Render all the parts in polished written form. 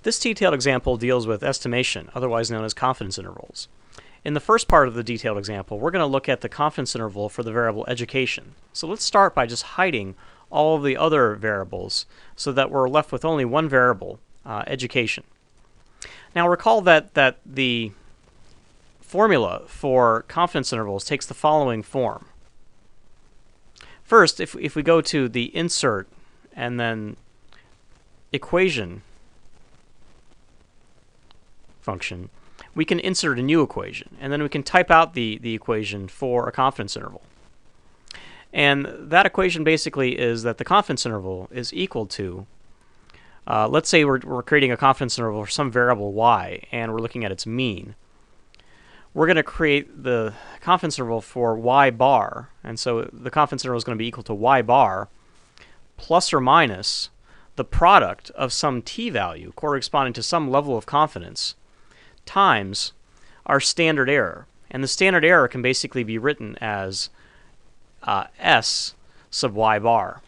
This detailed example deals with estimation, otherwise known as confidence intervals. In the first part of the detailed example, we're going to look at the confidence interval for the variable education. So let's start by just hiding all of the other variables so that we're left with only one variable, education. Now recall that the formula for confidence intervals takes the following form. First, if we go to the insert and then equation function, we can insert a new equation, and then we can type out the equation for a confidence interval. And that equation basically is that the confidence interval is equal to, let's say we're creating a confidence interval for some variable y, and we're looking at its mean. We're going to create the confidence interval for y bar, and so the confidence interval is going to be equal to y bar plus or minus the product of some t value corresponding to some level of confidence times our standard error. And the standard error can basically be written as S sub y bar.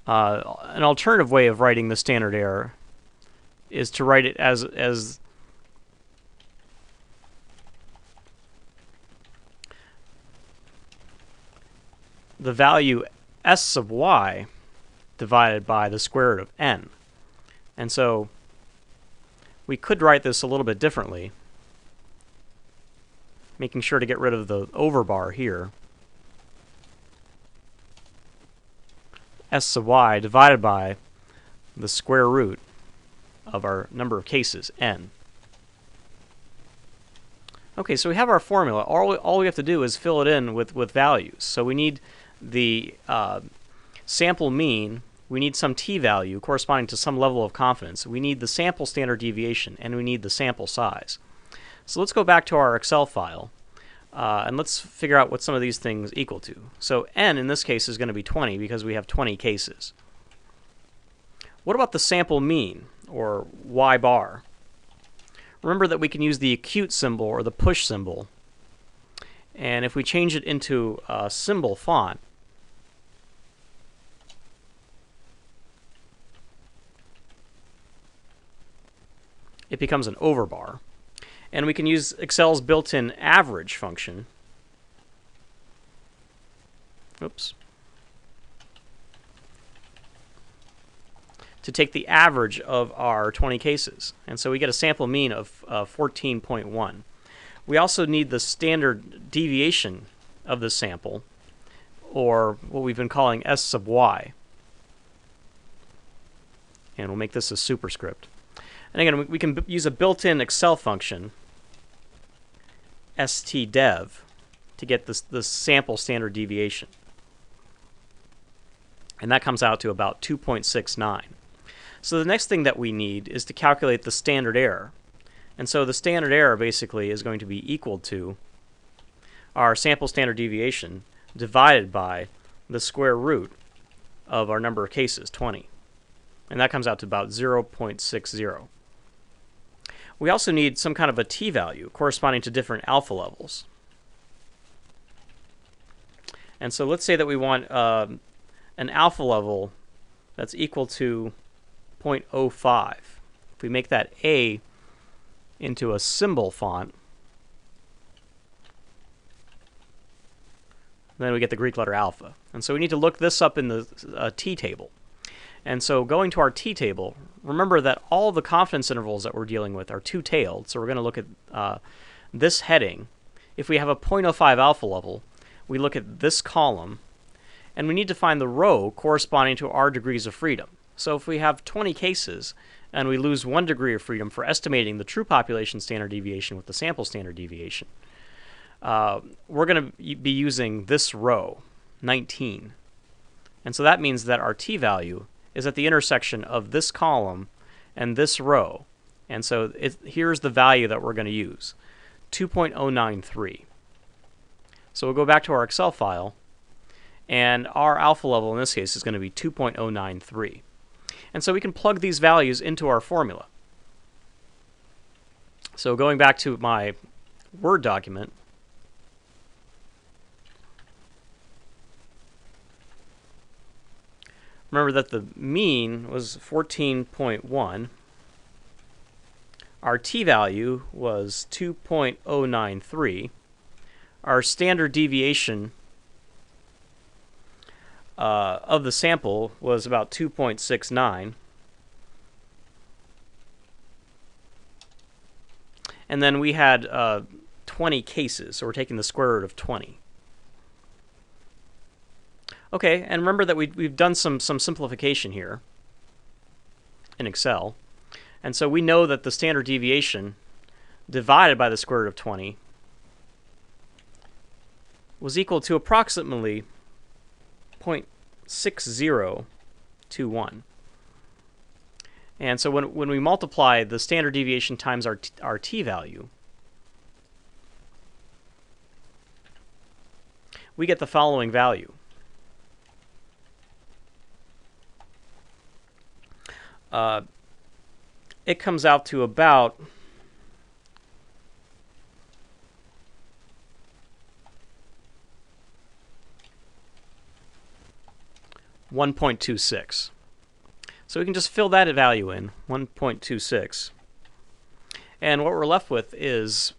An alternative way of writing the standard error is to write it as the value S sub y divided by the square root of n. And so we could write this a little bit differently, making sure to get rid of the over bar here. S sub y divided by the square root of our number of cases, n. Okay, so we have our formula. All we have to do is fill it in with values. So we need the sample mean, we need some t value corresponding to some level of confidence, we need the sample standard deviation, and we need the sample size. So let's go back to our Excel file, and let's figure out what some of these things equal to. So n in this case is going to be 20 because we have 20 cases. What about the sample mean, or y bar? Remember that we can use the acute symbol or the push symbol, and if we change it into a symbol font, it becomes an overbar. And we can use Excel's built-in average function. Oops. To take the average of our 20 cases. And so we get a sample mean of 14.1. We also need the standard deviation of the sample, or what we've been calling S sub y. And we'll make this a superscript. And again, we can use a built-in Excel function, stdev, to get this sample standard deviation. And that comes out to about 2.69. So the next thing that we need is to calculate the standard error. And so the standard error basically is going to be equal to our sample standard deviation divided by the square root of our number of cases, 20. And that comes out to about 0.60. We also need some kind of a t value corresponding to different alpha levels. And so let's say that we want an alpha level that's equal to 0.05. If we make that A into a symbol font, then we get the Greek letter alpha. And so we need to look this up in the t table. And so going to our t table, remember that all the confidence intervals that we're dealing with are two-tailed. So we're going to look at this heading. If we have a 0.05 alpha level, we look at this column, and we need to find the row corresponding to our degrees of freedom. So if we have 20 cases and we lose 1 degree of freedom for estimating the true population standard deviation with the sample standard deviation, we're going to be using this row, 19. And so that means that our t value is at the intersection of this column and this row. And so here's the value that we're going to use, 2.093. So we'll go back to our Excel file, and our alpha level in this case is going to be 2.093. And so we can plug these values into our formula. So going back to my Word document, remember that the mean was 14.1. Our t-value was 2.093. Our standard deviation of the sample was about 2.69. And then we had 20 cases, so we're taking the square root of 20. Okay, and remember that we've done some simplification here in Excel. And so we know that the standard deviation divided by the square root of 20 was equal to approximately 0.6021. And so when we multiply the standard deviation times our t-value, we get the following value. It comes out to about 1.26. So we can just fill that value in, 1.26. And what we're left with is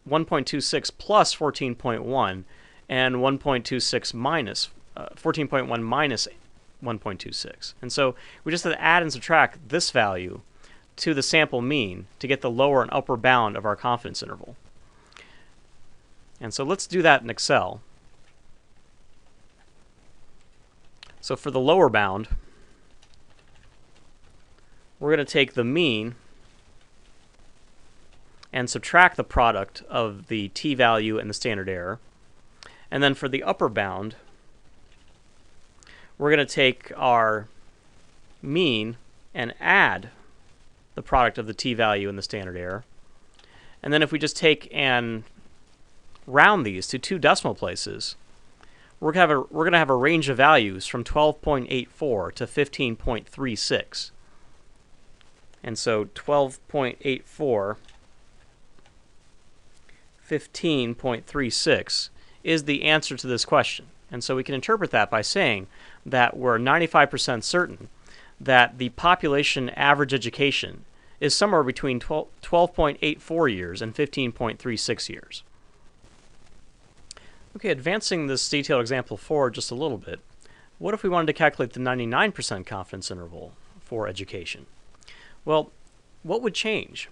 1.26 plus 14.1 and 1.26 minus 14.1 minus 1.26. And so we just have to add and subtract this value to the sample mean to get the lower and upper bound of our confidence interval. And so let's do that in Excel. So for the lower bound, we're going to take the mean and subtract the product of the t-value and the standard error. And then for the upper bound, we're going to take our mean and add the product of the t-value and the standard error. And then if we just take and round these to 2 decimal places, we're going to have a range of values from 12.84 to 15.36. And so 12.84, 15.36 is the answer to this question. And so we can interpret that by saying that we're 95% certain that the population average education is somewhere between 12.84 years and 15.36 years. Okay, advancing this detailed example forward just a little bit, what if we wanted to calculate the 99% confidence interval for education? Well, what would change?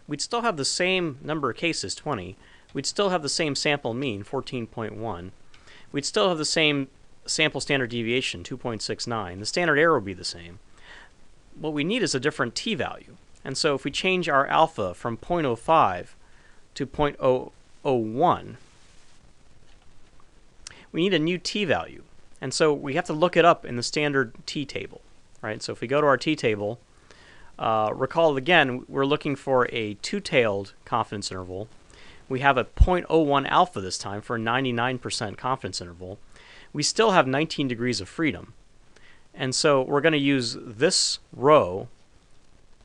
We'd still have the same number of cases, 20. We'd still have the same sample mean, 14.1. We'd still have the same sample standard deviation, 2.69. The standard error would be the same. What we need is a different t-value. And so if we change our alpha from 0.05 to 0.001, we need a new t-value. And so we have to look it up in the standard t-table, right? So if we go to our t-table, recall again, we're looking for a two-tailed confidence interval. We have a 0.01 alpha this time for a 99% confidence interval. We still have 19 degrees of freedom. And so we're going to use this row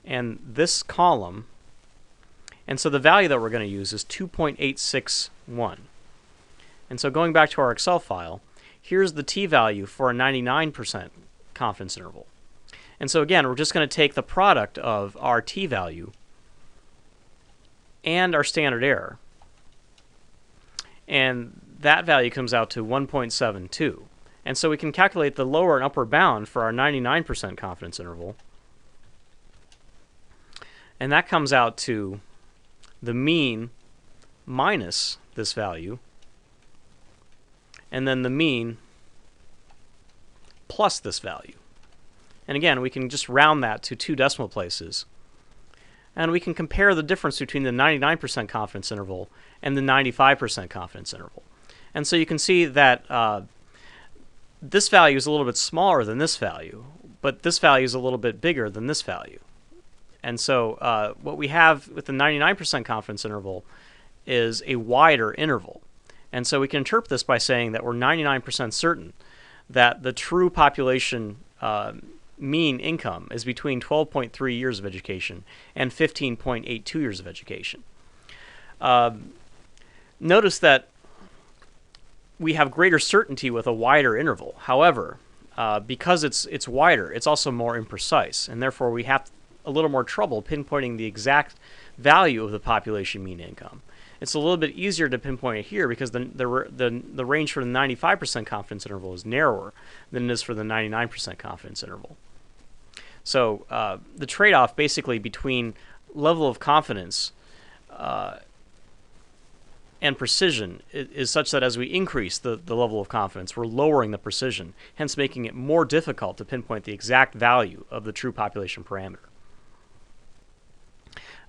and this column. And so the value that we're going to use is 2.861. And so going back to our Excel file, here's the t-value for a 99% confidence interval. And so again, we're just going to take the product of our t-value and our standard error. And that value comes out to 1.72. And so we can calculate the lower and upper bound for our 99% confidence interval. And that comes out to the mean minus this value, and then the mean plus this value. And again, we can just round that to 2 decimal places. And we can compare the difference between the 99% confidence interval and the 95% confidence interval. And so you can see that this value is a little bit smaller than this value, but this value is a little bit bigger than this value. And so what we have with the 99% confidence interval is a wider interval. And so we can interpret this by saying that we're 99% certain that the true population mean income is between 12.3 years of education and 15.82 years of education. Notice that we have greater certainty with a wider interval. However, because it's wider, it's also more imprecise, and therefore we have a little more trouble pinpointing the exact value of the population mean income. It's a little bit easier to pinpoint it here because the range for the 95% confidence interval is narrower than it is for the 99% confidence interval. So the trade-off basically between level of confidence and precision is such that as we increase the level of confidence, we're lowering the precision, hence making it more difficult to pinpoint the exact value of the true population parameter.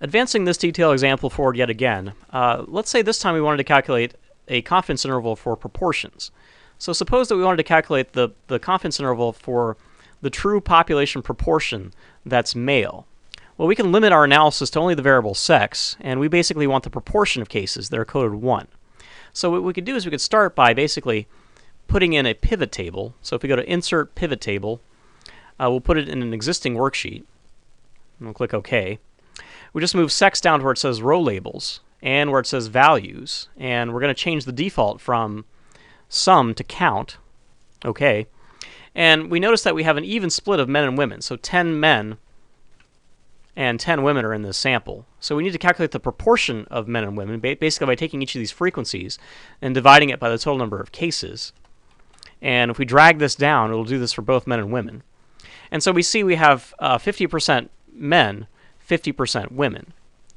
Advancing this detailed example forward yet again, let's say this time we wanted to calculate a confidence interval for proportions. So suppose that we wanted to calculate the confidence interval for the true population proportion that's male. Well, we can limit our analysis to only the variable sex, and we basically want the proportion of cases that are coded 1. So what we could do is we could start by basically putting in a pivot table. So if we go to Insert Pivot Table, we'll put it in an existing worksheet, and we'll click OK. We just move sex down to where it says row labels and where it says values, and we're going to change the default from sum to count. Okay. And we notice that we have an even split of men and women, so 10 men and 10 women are in this sample. So we need to calculate the proportion of men and women, basically by taking each of these frequencies and dividing it by the total number of cases. And if we drag this down, it'll do this for both men and women. And so we see we have 50% men, 50% women.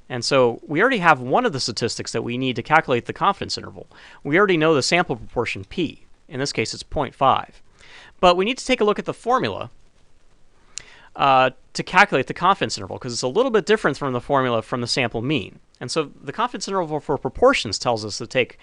And so we already have one of the statistics that we need to calculate the confidence interval. We already know the sample proportion P. In this case, it's 0.5. But we need to take a look at the formula to calculate the confidence interval, because it's a little bit different from the formula from the sample mean. And so the confidence interval for proportions tells us to take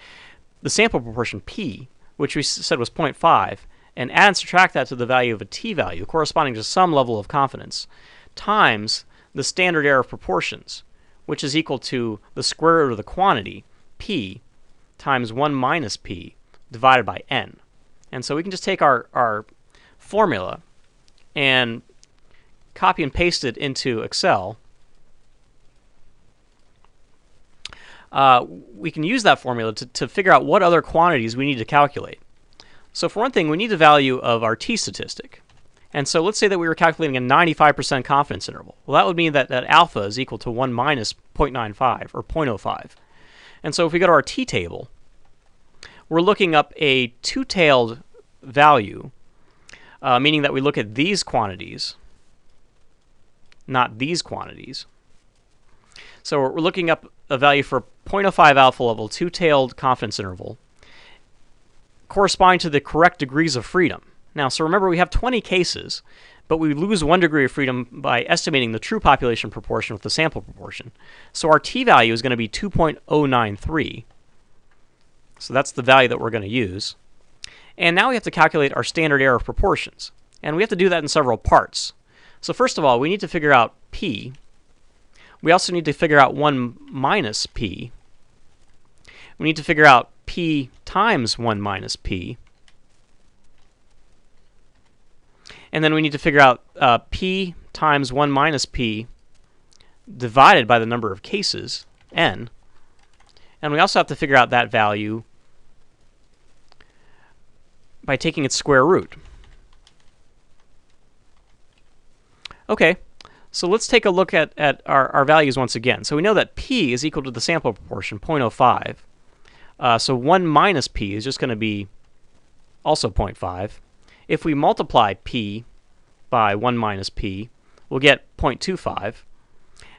the sample proportion P, which we said was 0.5, and add and subtract that to the value of a t-value corresponding to some level of confidence, times the standard error of proportions, which is equal to the square root of the quantity, P, times 1 minus P, divided by N. And so we can just take our formula and copy and paste it into Excel. We can use that formula to figure out what other quantities we need to calculate. So for one thing, we need the value of our t-statistic. And so let's say that we were calculating a 95% confidence interval. Well, that would mean that alpha is equal to 1 minus 0.95, or 0.05. And so if we go to our t-table, we're looking up a two-tailed value, meaning that we look at these quantities, not these quantities. So we're looking up a value for 0.05 alpha level, two-tailed confidence interval, corresponding to the correct degrees of freedom. Now, so remember, we have 20 cases, but we lose 1 degree of freedom by estimating the true population proportion with the sample proportion. So our t-value is going to be 2.093. So that's the value that we're going to use. And now we have to calculate our standard error of proportions. And we have to do that in several parts. So first of all, we need to figure out P. We also need to figure out 1 minus P. We need to figure out P times 1 minus P. And then we need to figure out P times 1 minus P divided by the number of cases, N. And we also have to figure out that value by taking its square root. Okay, so let's take a look at our values once again. So we know that P is equal to the sample proportion, 0.05. So 1 minus P is just going to be also 0.5. If we multiply P by 1 minus P, we'll get 0.25.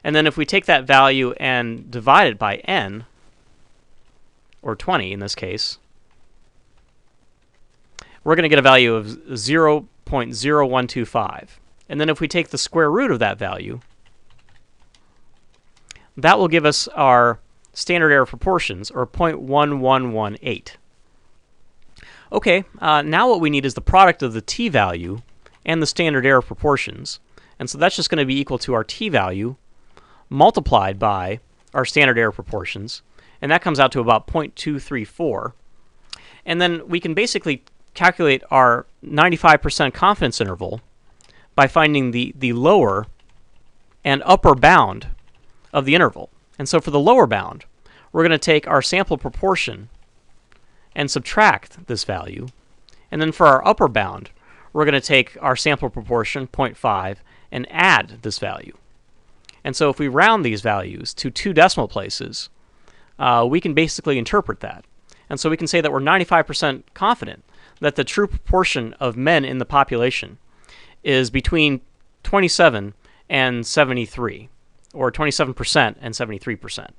And then if we take that value and divide it by N, or 20 in this case, we're going to get a value of 0.0125. And then if we take the square root of that value, that will give us our standard error proportions, or 0.1118. Okay, now what we need is the product of the t-value and the standard error proportions. And so that's just going to be equal to our t-value multiplied by our standard error proportions. And that comes out to about 0.234. And then we can basically calculate our 95% confidence interval by finding the lower and upper bound of the interval. And so for the lower bound, we're going to take our sample proportion and subtract this value. And then for our upper bound, we're going to take our sample proportion, 0.5, and add this value. And so if we round these values to 2 decimal places, we can basically interpret that. And so we can say that we're 95% confident that the true proportion of men in the population is between 27 and 73, or 27% and 73%.